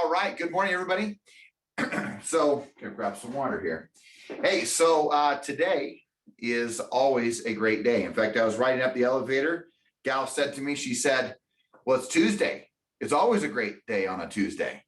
All right. Good morning, everybody. So, gonna grab some water here. Hey, so today is always a great day. In fact, I was riding up the elevator. Gal said to me, she said, well, it's Tuesday. It's always a great day on a Tuesday.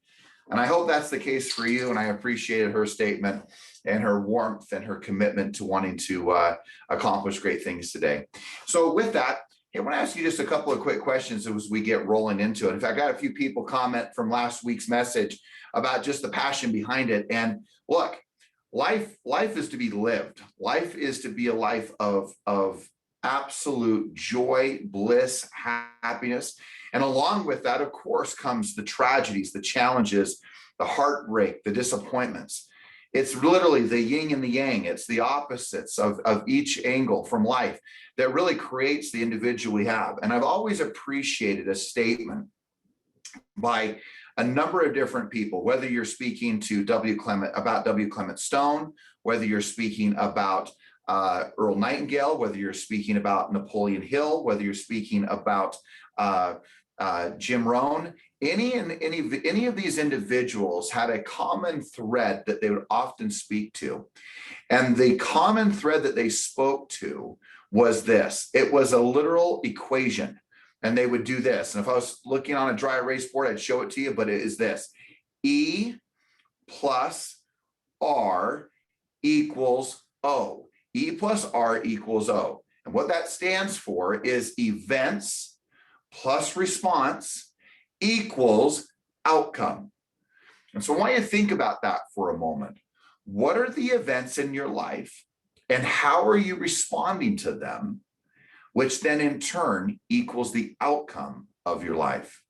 And I hope that's the case for you. And I appreciated her statement and her warmth and her commitment to wanting to accomplish great things today. So with that, hey, I want to ask you just a couple of quick questions as we get rolling into it. In fact, I got a few people comment from last week's message about just the passion behind it. And look, life is to be lived. Life is to be a life of absolute joy, bliss, happiness. And along with that, of course, comes the tragedies, the challenges, the heartbreak, the disappointments. It's literally the yin and the yang. It's the opposites of each angle from life that really creates the individual we have. And I've always appreciated a statement by a number of different people, whether you're speaking to W. Clement Stone, whether you're speaking about Earl Nightingale, whether you're speaking about Napoleon Hill, whether you're speaking about Jim Rohn, any of these individuals had a common thread that they would often speak to. And the common thread that they spoke to was this. It was a literal equation. And they would do this. And if I was looking on a dry erase board, I'd show it to you, but it is this. E plus R equals O. E plus R equals O. And what that stands for is events plus response equals outcome. And so I want you to think about that for a moment. What are the events in your life and how are you responding to them, which then in turn equals the outcome of your life?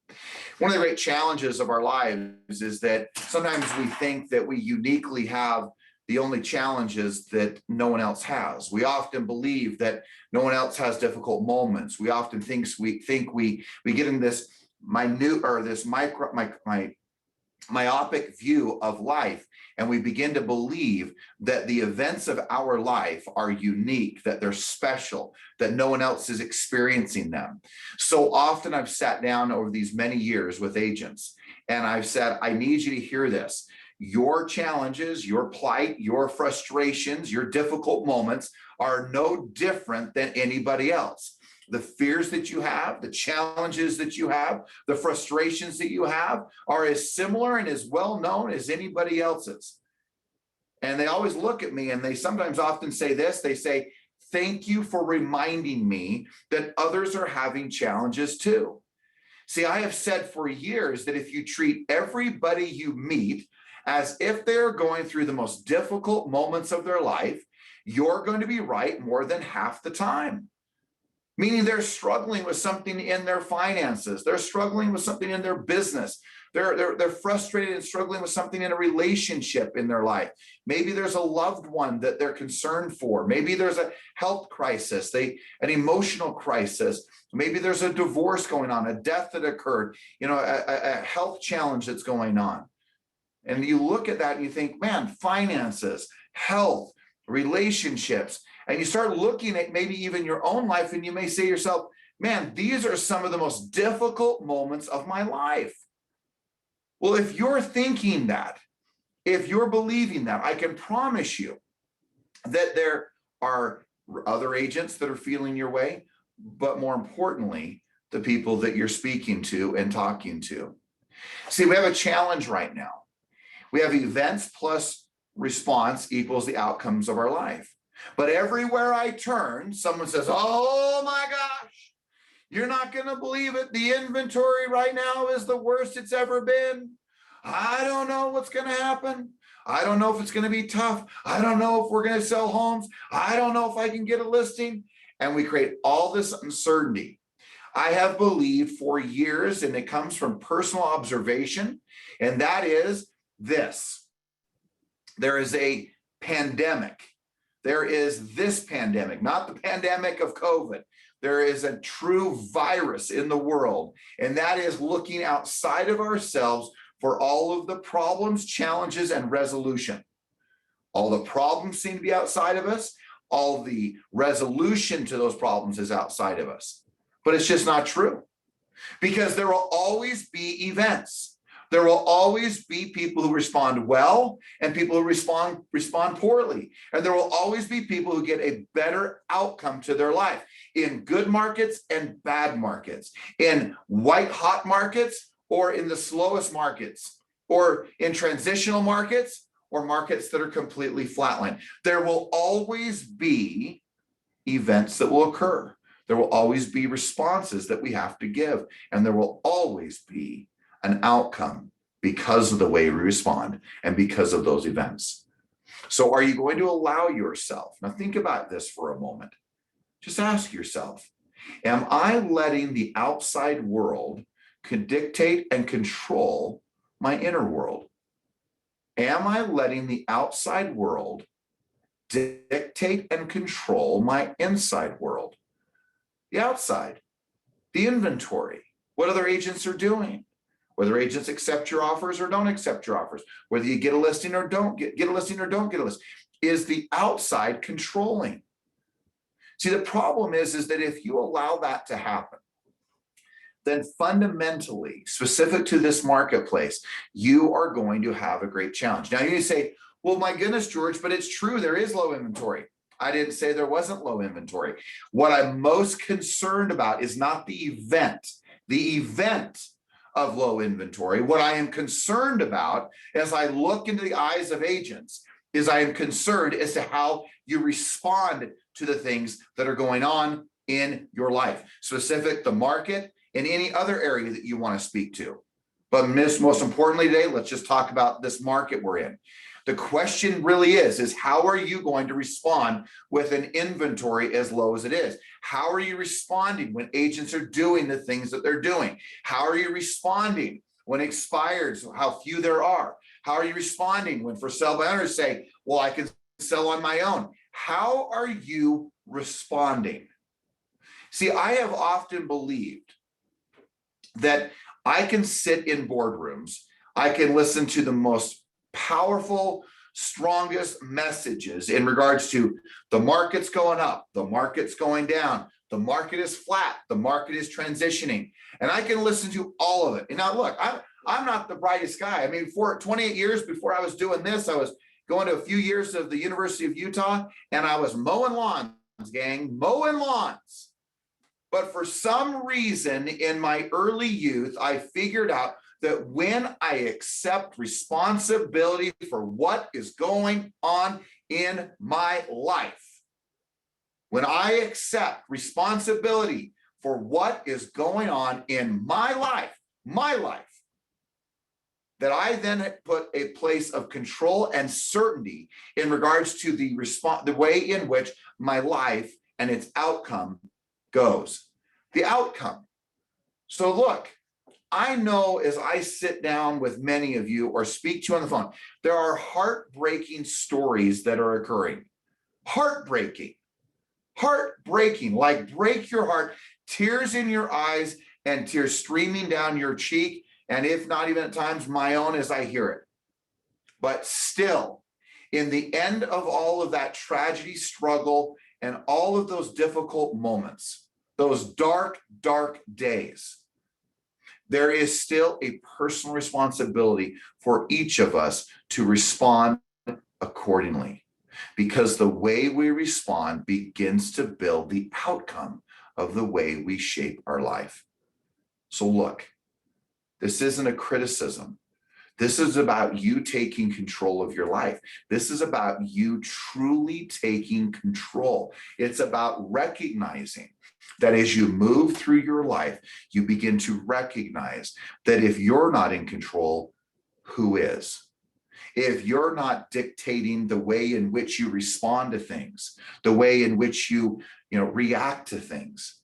One of the great challenges of our lives is that sometimes we think that we uniquely have the only challenges that no one else has. We often believe that no one else has difficult moments. We often think we get in this minute or this myopic view of life, and we begin to believe that the events of our life are unique, that they're special, that no one else is experiencing them. So often I've sat down over these many years with agents and I've said, I need you to hear this. Your challenges, your plight, your frustrations, your difficult moments are no different than anybody else. The fears that you have, the challenges that you have, the frustrations that you have are as similar and as well known as anybody else's. And they always look at me and they sometimes often say this, they say, thank you for reminding me that others are having challenges too. See, I have said for years that if you treat everybody you meet as if they're going through the most difficult moments of their life, you're going to be right more than half the time. Meaning they're struggling with something in their finances. They're struggling with something in their business. They're frustrated and struggling with something in a relationship in their life. Maybe there's a loved one that they're concerned for. Maybe there's a health crisis, an emotional crisis. Maybe there's a divorce going on, a death that occurred, a health challenge that's going on. And you look at that and you think, man, finances, health, relationships, and you start looking at maybe even your own life and you may say to yourself, man, these are some of the most difficult moments of my life. Well, if you're thinking that, if you're believing that, I can promise you that there are other agents that are feeling your way, but more importantly, the people that you're speaking to and talking to. See, we have a challenge right now. We have events plus response equals the outcomes of our life. But everywhere I turn, someone says, oh my gosh, you're not going to believe it. The inventory right now is the worst it's ever been. I don't know what's going to happen. I don't know if it's going to be tough. I don't know if we're going to sell homes. I don't know if I can get a listing. And we create all this uncertainty. I have believed for years, and it comes from personal observation, and that is this. There is a pandemic. There is this pandemic, not the pandemic of COVID. There is a true virus in the world, and that is looking outside of ourselves for all of the problems, challenges, and resolution. All the problems seem to be outside of us. All the resolution to those problems is outside of us. But it's just not true, because there will always be events. There will always be people who respond well and people who respond poorly. And there will always be people who get a better outcome to their life in good markets and bad markets, in white hot markets or in the slowest markets, or in transitional markets or markets that are completely flatline. There will always be events that will occur. There will always be responses that we have to give, and there will always be an outcome because of the way we respond and because of those events. So are you going to allow yourself, now think about this for a moment, just ask yourself, am I letting the outside world dictate and control my inner world? Am I letting the outside world dictate and control my inside world? The outside, the inventory, what other agents are doing, whether agents accept your offers or don't accept your offers, whether you get a listing or don't get a listing or don't get a listing. Is the outside controlling? See, the problem is that if you allow that to happen, then fundamentally, specific to this marketplace, you are going to have a great challenge. Now you say, well, my goodness, George, but it's true, there is low inventory. I didn't say there wasn't low inventory. What I'm most concerned about is not the event of low inventory. What I am concerned about as I look into the eyes of agents is I am concerned as to how you respond to the things that are going on in your life, specific the market and any other area that you want to speak to. But most importantly today, let's just talk about this market we're in. The question really is how are you going to respond with an inventory as low as it is? How are you responding when agents are doing the things that they're doing? How are you responding when expires, how few there are? How are you responding when for sale by owners say, well, I can sell on my own? How are you responding? See, I have often believed that I can sit in boardrooms, I can listen to the most powerful, strongest messages in regards to the market's going up, the market's going down, the market is flat, the market is transitioning, and I can listen to all of it. And now look, I'm not the brightest guy. I mean, for 28 years before I was doing this, I was going to a few years of the University of Utah, and I was mowing lawns, gang, mowing lawns. But for some reason in my early youth, I figured out that when I accept responsibility for what is going on in my life, when I accept responsibility for what is going on in my life, that I then put a place of control and certainty in regards to the way in which my life and its outcome goes. The outcome. So look, I know as I sit down with many of you or speak to you on the phone, there are heartbreaking stories that are occurring. Heartbreaking, like break your heart, tears in your eyes and tears streaming down your cheek. And if not even at times my own as I hear it. But still, in the end of all of that tragedy, struggle, and all of those difficult moments, those dark, dark days, there is still a personal responsibility for each of us to respond accordingly, because the way we respond begins to build the outcome of the way we shape our life. So look, this isn't a criticism. This is about you taking control of your life. This is about you truly taking control. It's about recognizing that as you move through your life, you begin to recognize that if you're not in control, who is? If you're not dictating the way in which you respond to things, the way in which you react to things,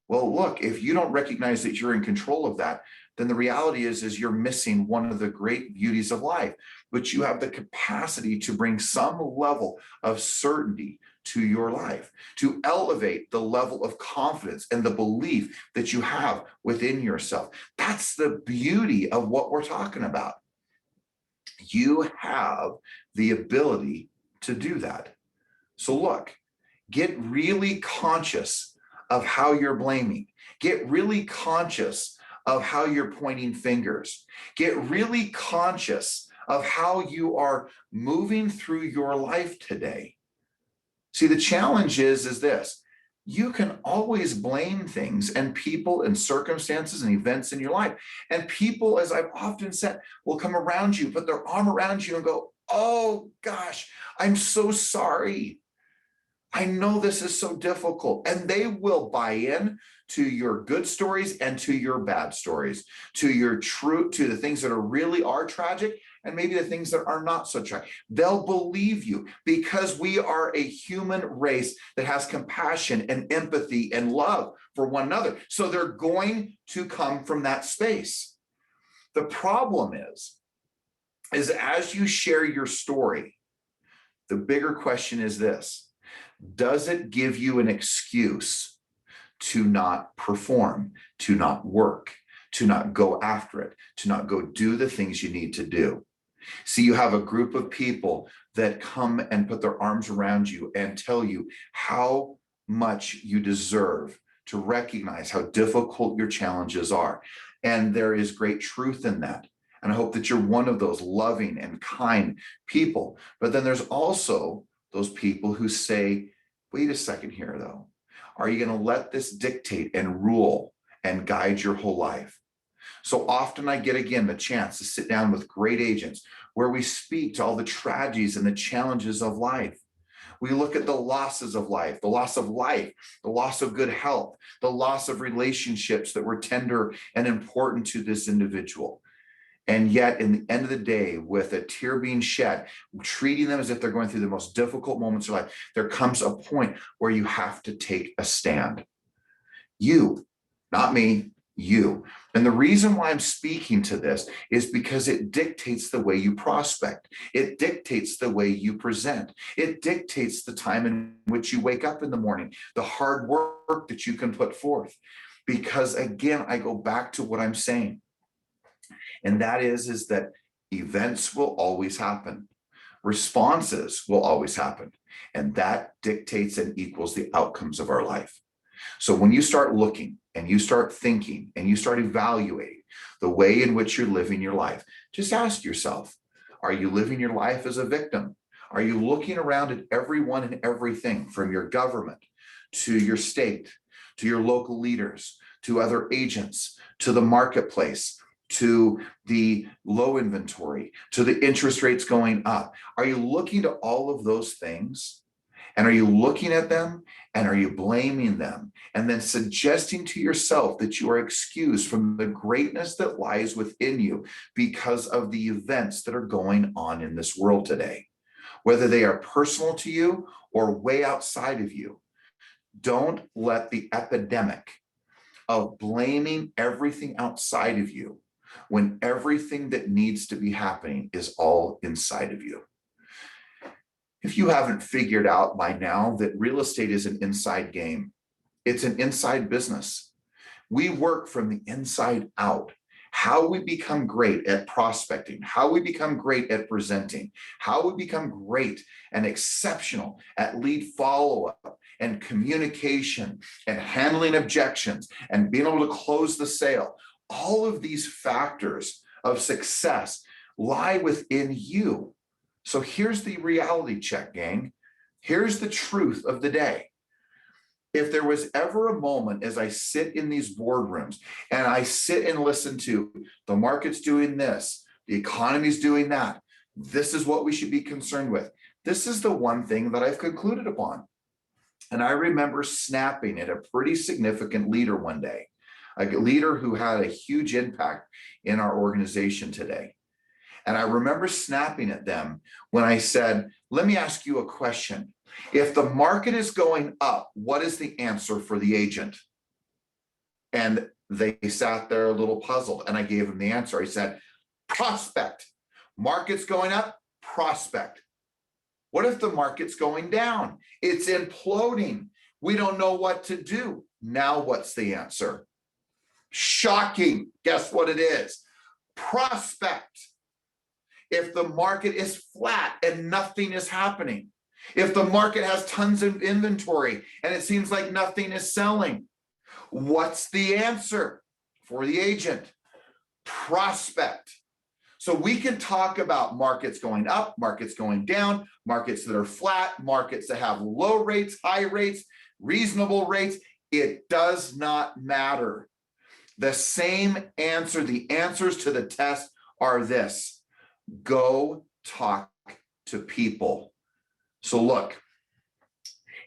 well, look, if you don't recognize that you're in control of that, then the reality is you're missing one of the great beauties of life, which you have the capacity to bring some level of certainty to your life, to elevate the level of confidence and the belief that you have within yourself. That's the beauty of what we're talking about. You have the ability to do that. So look, get really conscious of how you're blaming. Get really conscious of how you're pointing fingers. Get really conscious of how you are moving through your life today. See, the challenge is this: you can always blame things and people and circumstances and events in your life. And people, as I've often said, will come around you, put their arm around you and go, oh gosh, I'm so sorry. I know this is so difficult. And they will buy in to your good stories and to your bad stories, to the things that really are tragic, and maybe the things that are not so tragic. They'll believe you because we are a human race that has compassion and empathy and love for one another. So they're going to come from that space. The problem is as you share your story, the bigger question is this: does it give you an excuse to not perform, to not work, to not go after it, to not go do the things you need to do? See, you have a group of people that come and put their arms around you and tell you how much you deserve to recognize how difficult your challenges are. And there is great truth in that. And I hope that you're one of those loving and kind people. But then there's also those people who say, wait a second here, though. Are you going to let this dictate and rule and guide your whole life? So often I get, again, the chance to sit down with great agents where we speak to all the tragedies and the challenges of life. We look at the losses of life, the loss of life, the loss of good health, the loss of relationships that were tender and important to this individual. And yet, in the end of the day, with a tear being shed, treating them as if they're going through the most difficult moments of life, there comes a point where you have to take a stand. You, not me, you. And the reason why I'm speaking to this is because it dictates the way you prospect. It dictates the way you present. It dictates the time in which you wake up in the morning, the hard work that you can put forth. Because again, I go back to what I'm saying. And that is that events will always happen. Responses will always happen. And that dictates and equals the outcomes of our life. So when you start looking and you start thinking and you start evaluating the way in which you're living your life, just ask yourself, are you living your life as a victim? Are you looking around at everyone and everything, from your government to your state, to your local leaders, to other agents, to the marketplace, to the low inventory, to the interest rates going up? Are you looking to all of those things? And are you looking at them and are you blaming them? And then suggesting to yourself that you are excused from the greatness that lies within you because of the events that are going on in this world today, whether they are personal to you or way outside of you. Don't let the epidemic of blaming everything outside of you, when everything that needs to be happening is all inside of you. If you haven't figured out by now that real estate is an inside game, it's an inside business. We work from the inside out. How we become great at prospecting, how we become great at presenting, how we become great and exceptional at lead follow-up and communication and handling objections and being able to close the sale. All of these factors of success lie within you. So here's the reality check, gang. Here's the truth of the day. If there was ever a moment as I sit in these boardrooms and I sit and listen to the market's doing this, the economy's doing that, this is what we should be concerned with. This is the one thing that I've concluded upon. And I remember snapping at a pretty significant leader one day, a leader who had a huge impact in our organization today. And I remember snapping at them when I said, let me ask you a question. If the market is going up, what is the answer for the agent? And they sat there a little puzzled, and I gave them the answer. I said, prospect. Market's going up, prospect. What if the market's going down? It's imploding. We don't know what to do. Now what's the answer? Shocking. Guess what it is? Prospect. If the market is flat and nothing is happening, if the market has tons of inventory and it seems like nothing is selling, what's the answer? for the agent. Prospect. So we can talk about markets going up, markets going down, markets that are flat, markets that have low rates, high rates, reasonable rates. It does not matter. The same answer, the answers to the test are this: go talk to people. So look,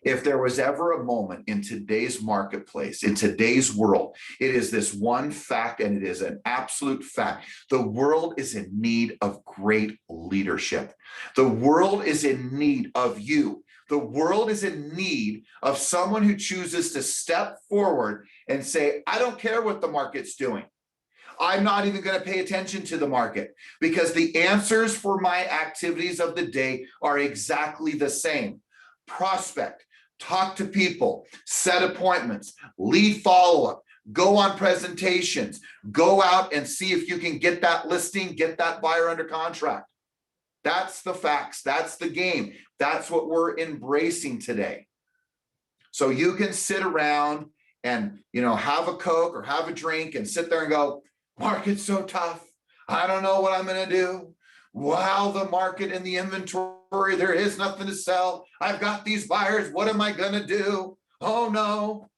if there was ever a moment in today's marketplace, in today's world, it is this one fact, and it is an absolute fact. The world is in need of great leadership. The world is in need of you. The world is in need of someone who chooses to step forward and say, I don't care what the market's doing. I'm not even going to pay attention to the market, because the answers for my activities of the day are exactly the same. Prospect, talk to people, set appointments, lead follow-up, go on presentations, go out and see if you can get that listing, get that buyer under contract. That's the facts. That's the game. That's what we're embracing today. So you can sit around and, have a Coke or have a drink and sit there and go, market's so tough. I don't know what I'm going to do. Wow, the market and the inventory, there is nothing to sell. I've got these buyers. What am I going to do? Oh, no.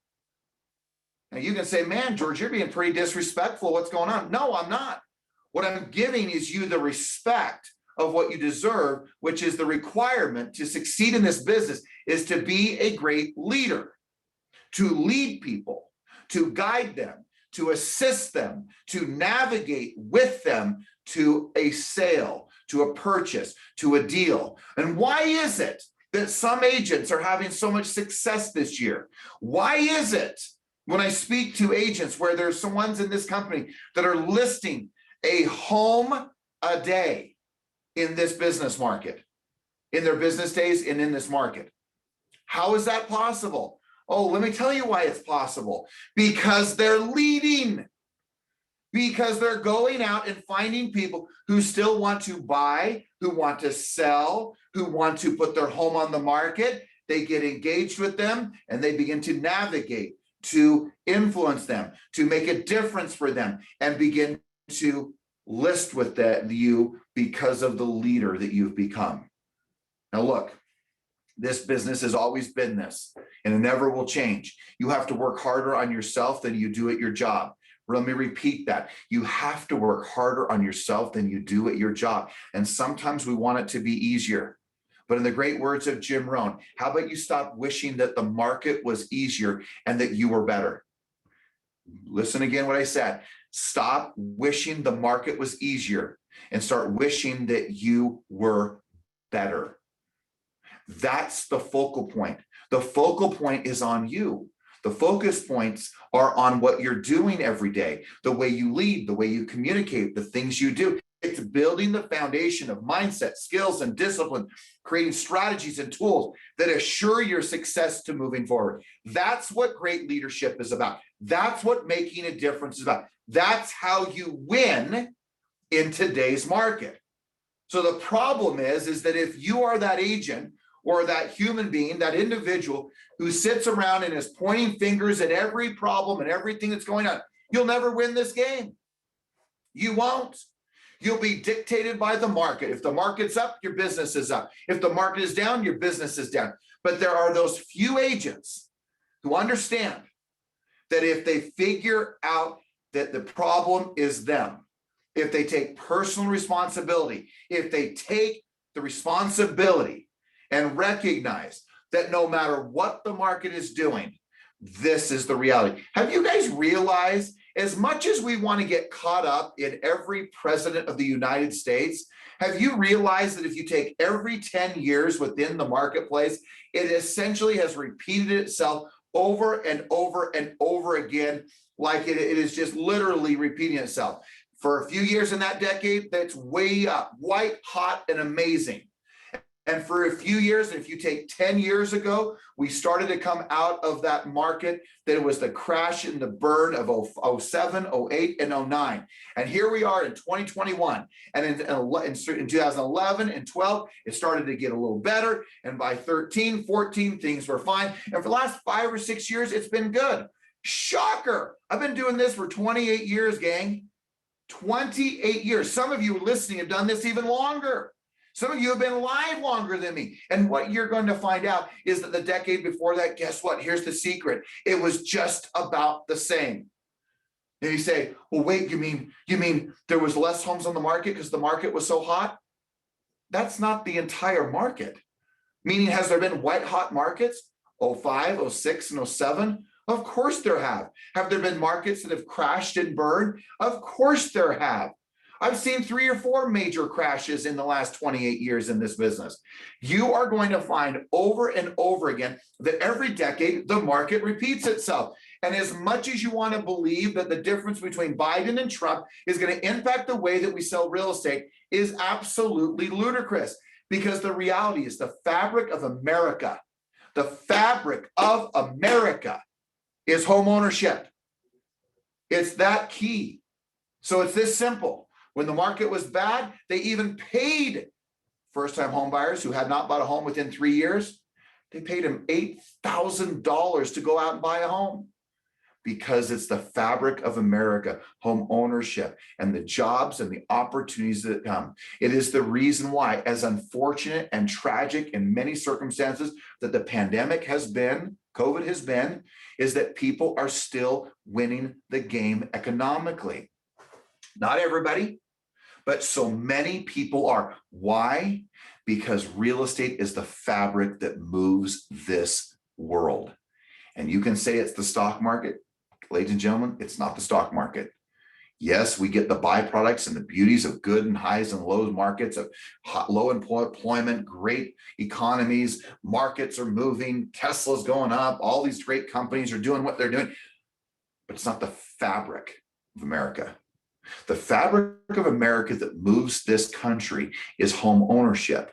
And you can say, man, George, you're being pretty disrespectful. What's going on? No, I'm not. What I'm giving is you the respect of what you deserve, which is the requirement to succeed in this business, is to be a great leader, to lead people, to guide them, to assist them, to navigate with them to a sale, to a purchase, to a deal. And why is it that some agents are having so much success this year? Why is it when I speak to agents where there's some ones in this company that are listing a home a day in this business market, in their business days and in this market? How is that possible? Oh, let me tell you why it's possible. Because they're leading. Because they're going out and finding people who still want to buy, who want to sell, who want to put their home on the market. They get engaged with them and they begin to navigate, to influence them, to make a difference for them, and begin to list with you because of the leader that you've become. Now look, this business has always been this, and it never will change. You have to work harder on yourself than you do at your job. Let me repeat that. You have to work harder on yourself than you do at your job. And sometimes we want it to be easier. But in the great words of Jim Rohn, how about you stop wishing that the market was easier and that you were better? Listen again what I said. Stop wishing the market was easier and start wishing that you were better. That's the focal point. The focal point is on you. The focus points are on what you're doing every day, the way you lead, the way you communicate, the things you do. It's building the foundation of mindset, skills, and discipline, creating strategies and tools that assure your success to moving forward. That's what great leadership is about. That's what making a difference is about. That's how you win in today's market. So the problem is that if you are that agent or that human being, that individual who sits around and is pointing fingers at every problem and everything that's going on, you'll never win this game. You won't. You'll be dictated by the market. If the market's up, your business is up. If the market is down, your business is down. But there are those few agents who understand that if they figure out that the problem is them, if they take personal responsibility, if they take the responsibility and recognize that no matter what the market is doing, this is the reality. Have you guys realized, as much as we want to get caught up in every president of the United States, have you realized that if you take every 10 years within the marketplace, it essentially has repeated itself over and over and over again, like it is just literally repeating itself. For a few years in that decade, that's way up, white hot and amazing. And for a few years, if you take 10 years ago, we started to come out of that market, that it was the crash and the burn of 07, 08, and 09. And here we are in 2021. And in 2011 and 12, it started to get a little better. And by 13, 14, things were fine. And for the last 5 or 6 years, it's been good. Shocker. I've been doing this for 28 years, gang. 28 years. Some of you listening have done this even longer. Some of you have been alive longer than me. And what you're going to find out is that the decade before that, guess what? Here's the secret. It was just about the same. And you say, well, wait, you mean there was less homes on the market because the market was so hot? That's not the entire market. Meaning, has there been white hot markets? 05, 06, and 07? Of course there have. Have there been markets that have crashed and burned? Of course there have. I've seen 3 or 4 major crashes in the last 28 years in this business. You are going to find over and over again that every decade the market repeats itself. And as much as you want to believe that the difference between Biden and Trump is going to impact the way that we sell real estate is absolutely ludicrous, because the reality is the fabric of America is home ownership. It's that key. So it's this simple. When the market was bad, they even paid first-time home buyers who had not bought a home within 3 years. They paid them $8,000 to go out and buy a home, because it's the fabric of America, home ownership, and the jobs and the opportunities that come. It is the reason why, as unfortunate and tragic in many circumstances that the pandemic has been, COVID has been, is that people are still winning the game economically. Not everybody, but so many people are. Why? Because real estate is the fabric that moves this world. And you can say it's the stock market. Ladies and gentlemen, it's not the stock market. Yes, we get the byproducts and the beauties of good and highs and lows markets, of low employment, great economies, markets are moving, Tesla's going up, all these great companies are doing what they're doing, but it's not the fabric of America. The fabric of America that moves this country is home ownership.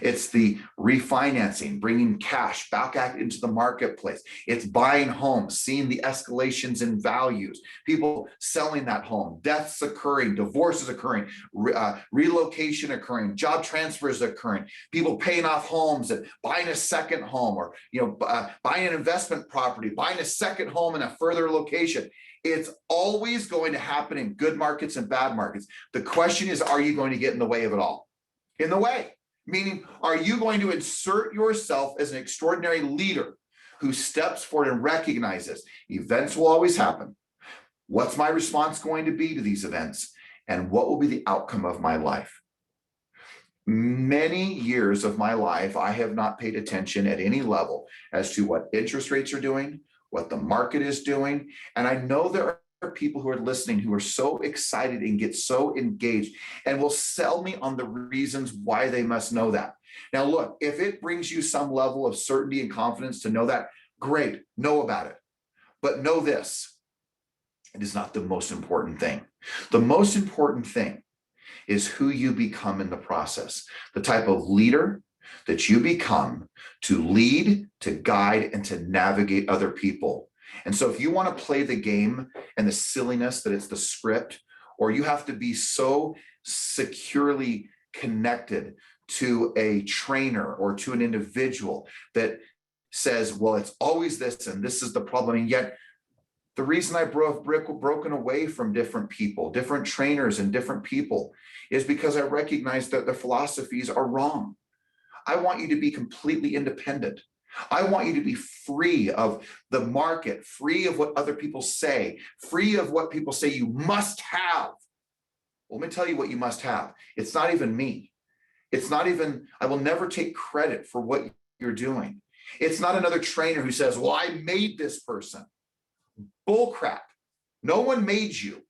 It's the refinancing, bringing cash back out into the marketplace. It's buying homes, seeing the escalations in values, people selling that home, deaths occurring, divorces occurring, relocation occurring, job transfers occurring, people paying off homes and buying a second home, or buying an investment property, buying a second home in a further location. It's always going to happen in good markets and bad markets. The question is, are you going to get in the way of it all? In the way. Meaning, are you going to insert yourself as an extraordinary leader who steps forward and recognizes events will always happen? What's my response going to be to these events? And what will be the outcome of my life? Many years of my life, I have not paid attention at any level as to what interest rates are doing, what the market is doing. And I know there are people who are listening who are so excited and get so engaged and will sell me on the reasons why they must know that. Now, look, if it brings you some level of certainty and confidence to know that, great, know about it. But know this, it is not the most important thing. The most important thing is who you become in the process, the type of leader that you become to lead, to guide, and to navigate other people. And so if you want to play the game and the silliness that it's the script, or you have to be so securely connected to a trainer or to an individual that says, well, it's always this and this is the problem. And yet the reason I've broken away from different people, different trainers and different people, is because I recognize that the philosophies are wrong. I want you to be completely independent. I want you to be free of the market, free of what other people say, free of what people say you must have. Well, let me tell you what you must have. It's not even me. It's not even, I will never take credit for what you're doing. It's not another trainer who says, well, I made this person. Bull crap. No one made you.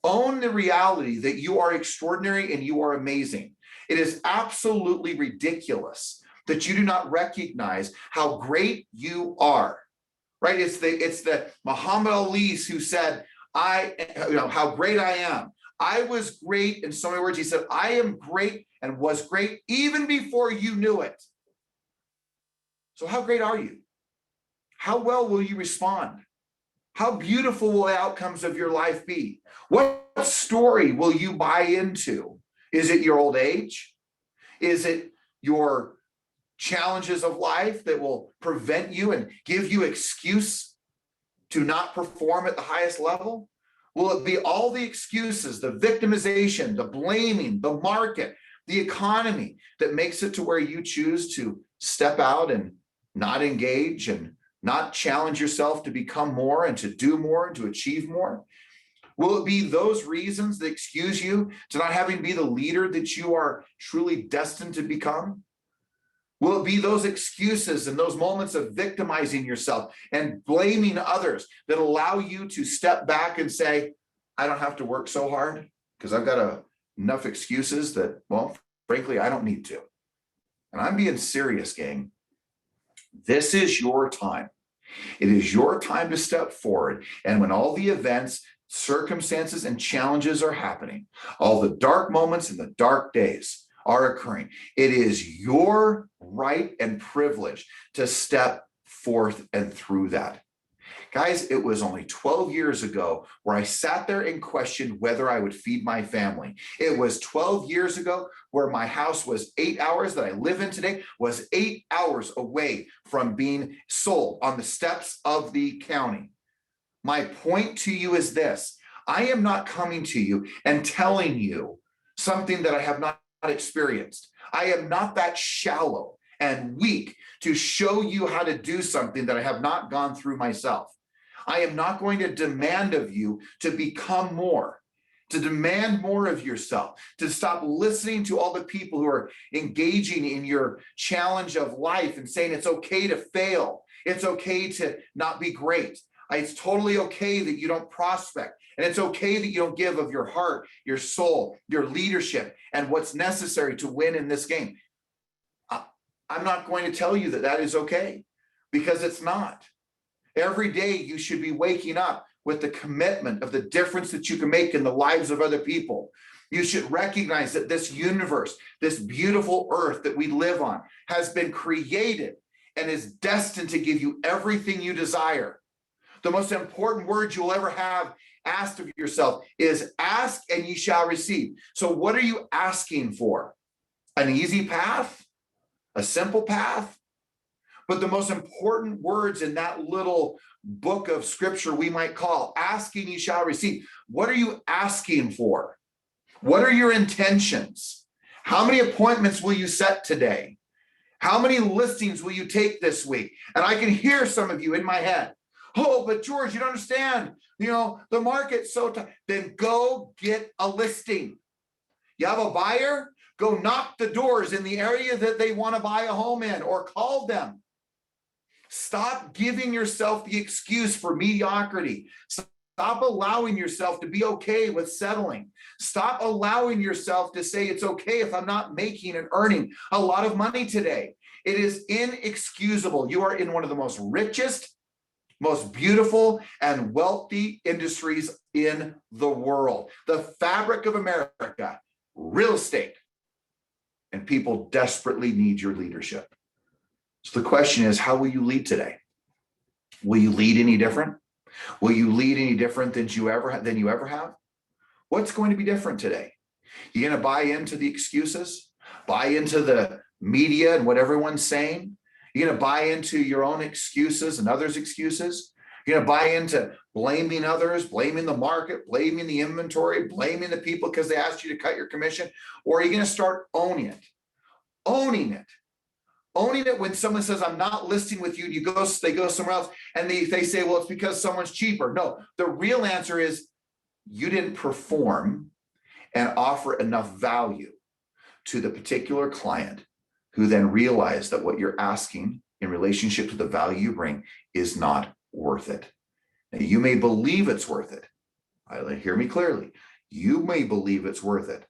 Own the reality that you are extraordinary and you are amazing. It is absolutely ridiculous that you do not recognize how great you are, right? It's the Muhammad Ali's who said, how great I am. I was great in so many words. He said, I am great and was great even before you knew it. So how great are you? How well will you respond? How beautiful will the outcomes of your life be? What story will you buy into? Is it your old age? Is it your challenges of life that will prevent you and give you excuse to not perform at the highest level? Will it be all the excuses, the victimization, the blaming, the market, the economy that makes it to where you choose to step out and not engage and not challenge yourself to become more and to do more and to achieve more? Will it be those reasons that excuse you to not having to be the leader that you are truly destined to become? Will it be those excuses and those moments of victimizing yourself and blaming others that allow you to step back and say, I don't have to work so hard because I've got enough excuses that, well, frankly, I don't need to. And I'm being serious, gang. This is your time. It is your time to step forward. And when all the events, circumstances, and challenges are happening, all the dark moments and the dark days are occurring, it is your right and privilege to step forth and through that. Guys, it was only 12 years ago where I sat there and questioned whether I would feed my family. It was 12 years ago where my house was 8 hours that I live in today, was 8 hours away from being sold on the steps of the county. My point to you is this: I am not coming to you and telling you something that I have not experienced. I am not that shallow and weak to show you how to do something that I have not gone through myself. I am not going to demand of you to become more, to demand more of yourself, to stop listening to all the people who are engaging in your challenge of life and saying it's okay to fail. It's okay to not be great. It's totally okay that you don't prospect. And it's okay that you don't give of your heart, your soul, your leadership, and what's necessary to win in this game. I'm not going to tell you that that is okay, because it's not. Every day you should be waking up with the commitment of the difference that you can make in the lives of other people. You should recognize that this universe, this beautiful earth that we live on, has been created and is destined to give you everything you desire. The most important words you'll ever have asked of yourself is ask and ye shall receive. So what are you asking for? An easy path? A simple path? But the most important words in that little book of scripture we might call asking ye shall receive. What are you asking for? What are your intentions? How many appointments will you set today? How many listings will you take this week? And I can hear some of you in my head. Oh, but George, you don't understand. The market's so tight. Then go get a listing. You have a buyer? Go knock the doors in the area that they want to buy a home in, or call them. Stop giving yourself the excuse for mediocrity. Stop allowing yourself to be okay with settling. Stop allowing yourself to say it's okay if I'm not making and earning a lot of money today. It is inexcusable. You are in one of the most richest, most beautiful and wealthy industries in the world. The fabric of America, real estate, and people desperately need your leadership. So the question is, how will you lead today? Will you lead any different? Will you lead any different than you ever have? What's going to be different today? You're going to buy into the excuses, buy into the media and what everyone's saying? You're going to buy into your own excuses and others' excuses? You're going to buy into blaming others, blaming the market, blaming the inventory, blaming the people because they asked you to cut your commission? Or are you going to start owning it? Owning it. Owning it when someone says, I'm not listing with you, they go somewhere else, and they say, well, it's because someone's cheaper. No, the real answer is you didn't perform and offer enough value to the particular client, who then realized that what you're asking in relationship to the value you bring is not worth it. Now, you may believe it's worth it. Hear me clearly. You may believe it's worth it,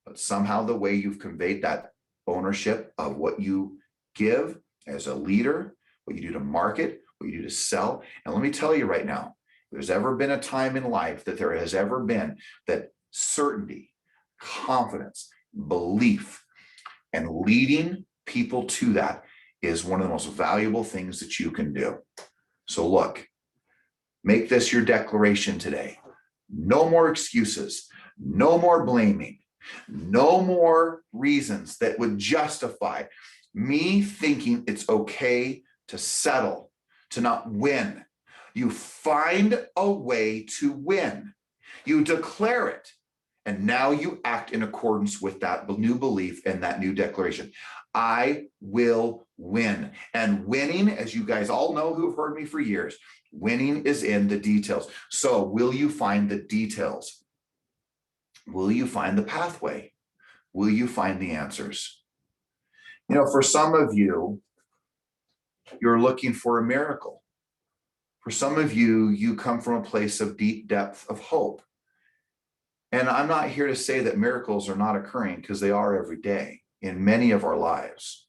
but somehow the way you've conveyed that ownership of what you give as a leader, what you do to market, what you do to sell. And let me tell you right now, if there's ever been a time in life that there has ever been that certainty, confidence, belief, and leading people to that is one of the most valuable things that you can do. So look, make this your declaration today. No more excuses, no more blaming, no more reasons that would justify me thinking it's okay to settle, to not win, You find a way to win. You declare it. And now you act in accordance with that new belief and that new declaration. I will win. And winning, as you guys all know who have heard me for years, winning is in the details. So will you find the details? Will you find the pathway? Will you find the answers? You know, for some of you, you're looking for a miracle. For some of you, you come from a place of deep depth of hope. And I'm not here to say that miracles are not occurring, because they are every day in many of our lives.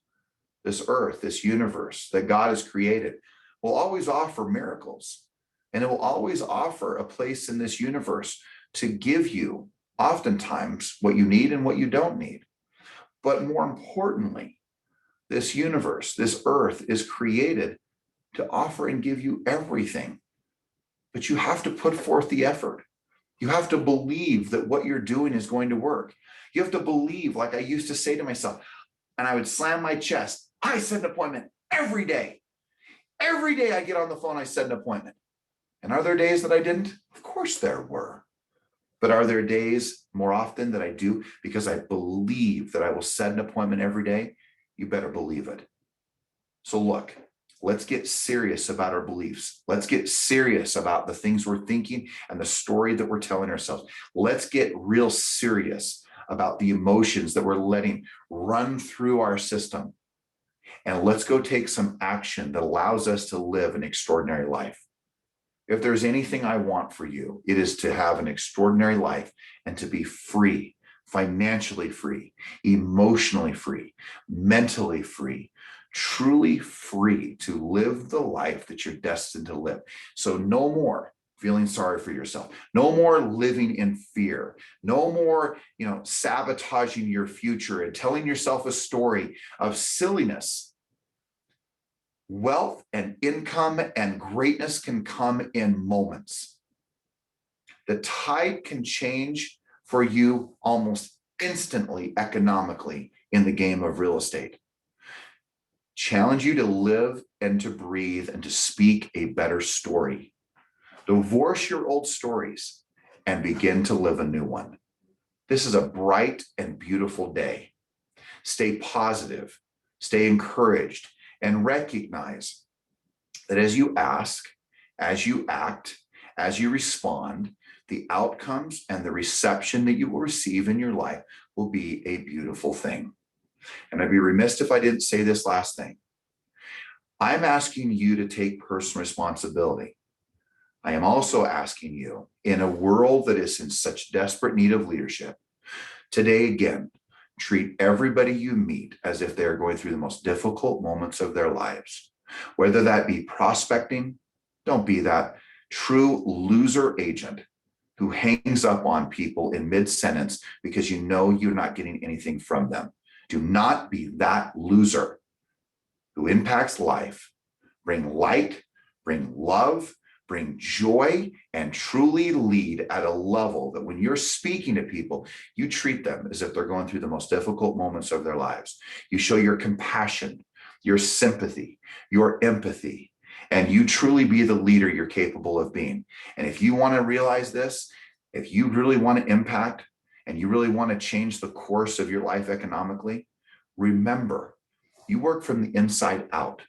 This earth, this universe that God has created will always offer miracles. And it will always offer a place in this universe to give you oftentimes what you need and what you don't need. But more importantly, this universe, this earth is created to offer and give you everything. But you have to put forth the effort. You have to believe that what you're doing is going to work. You have to believe, like I used to say to myself, and I would slam my chest, I set an appointment every day. Every day I get on the phone, I set an appointment. And are there days that I didn't? Of course there were. But are there days more often that I do because I believe that I will set an appointment every day? You better believe it. So look, let's get serious about our beliefs. Let's get serious about the things we're thinking and the story that we're telling ourselves. Let's get real serious about the emotions that we're letting run through our system. And let's go take some action that allows us to live an extraordinary life. If there's anything I want for you, it is to have an extraordinary life and to be free, financially free, emotionally free, mentally free, truly free to live the life that you're destined to live. So no more feeling sorry for yourself. No more living in fear. No more, sabotaging your future and telling yourself a story of silliness. Wealth and income and greatness can come in moments. The tide can change for you almost instantly economically in the game of real estate. Challenge you to live and to breathe and to speak a better story. Divorce your old stories and begin to live a new one. This is a bright and beautiful day. Stay positive, stay encouraged, and recognize that as you ask, as you act, as you respond, the outcomes and the reception that you will receive in your life will be a beautiful thing. And I'd be remiss if I didn't say this last thing. I'm asking you to take personal responsibility. I am also asking you, in a world that is in such desperate need of leadership, today again, treat everybody you meet as if they're going through the most difficult moments of their lives. Whether that be prospecting, don't be that true loser agent who hangs up on people in mid-sentence because you know you're not getting anything from them. Do not be that loser who impacts life. Bring light, bring love, bring joy, and truly lead at a level that when you're speaking to people, you treat them as if they're going through the most difficult moments of their lives. You show your compassion, your sympathy, your empathy, and you truly be the leader you're capable of being. And if you want to realize this, if you really want to impact and you really want to change the course of your life economically, remember, you work from the inside out.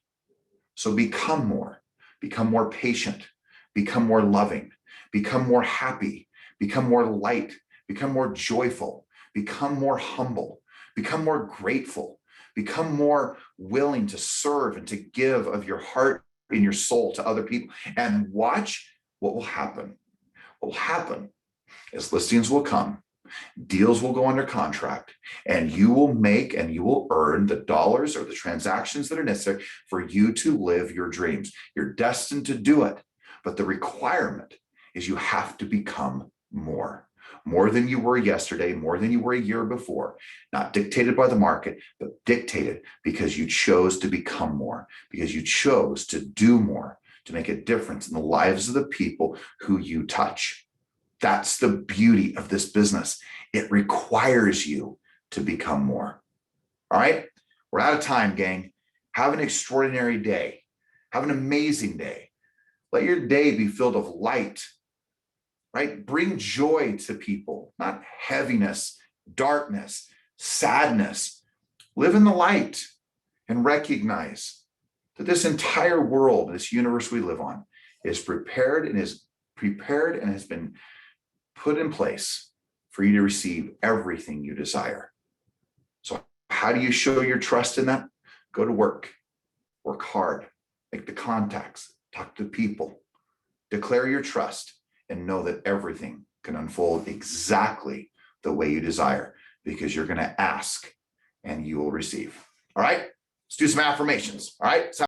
So become more patient, become more loving, become more happy, become more light, become more joyful, become more humble, become more grateful, become more willing to serve and to give of your heart and your soul to other people, and watch what will happen. What will happen is listings will come, deals will go under contract, and you will make and you will earn the dollars or the transactions that are necessary for you to live your dreams. You're destined to do it, but the requirement is you have to become more than you were yesterday, more than you were a year before, not dictated by the market, but dictated because you chose to become more, because you chose to do more, to make a difference in the lives of the people who you touch. That's the beauty of this business. It requires you to become more. All right, we're out of time, gang. Have an extraordinary day. Have an amazing day. Let your day be filled with light, right? Bring joy to people, not heaviness, darkness, sadness. Live in the light and recognize that this entire world, this universe we live on, is prepared and has been put in place for you to receive everything you desire. So how do you show your trust in that? Go to work hard, make the contacts, talk to people, declare your trust, and know that everything can unfold exactly the way you desire, because you're going to ask and you will receive. All right, let's do some affirmations. All right.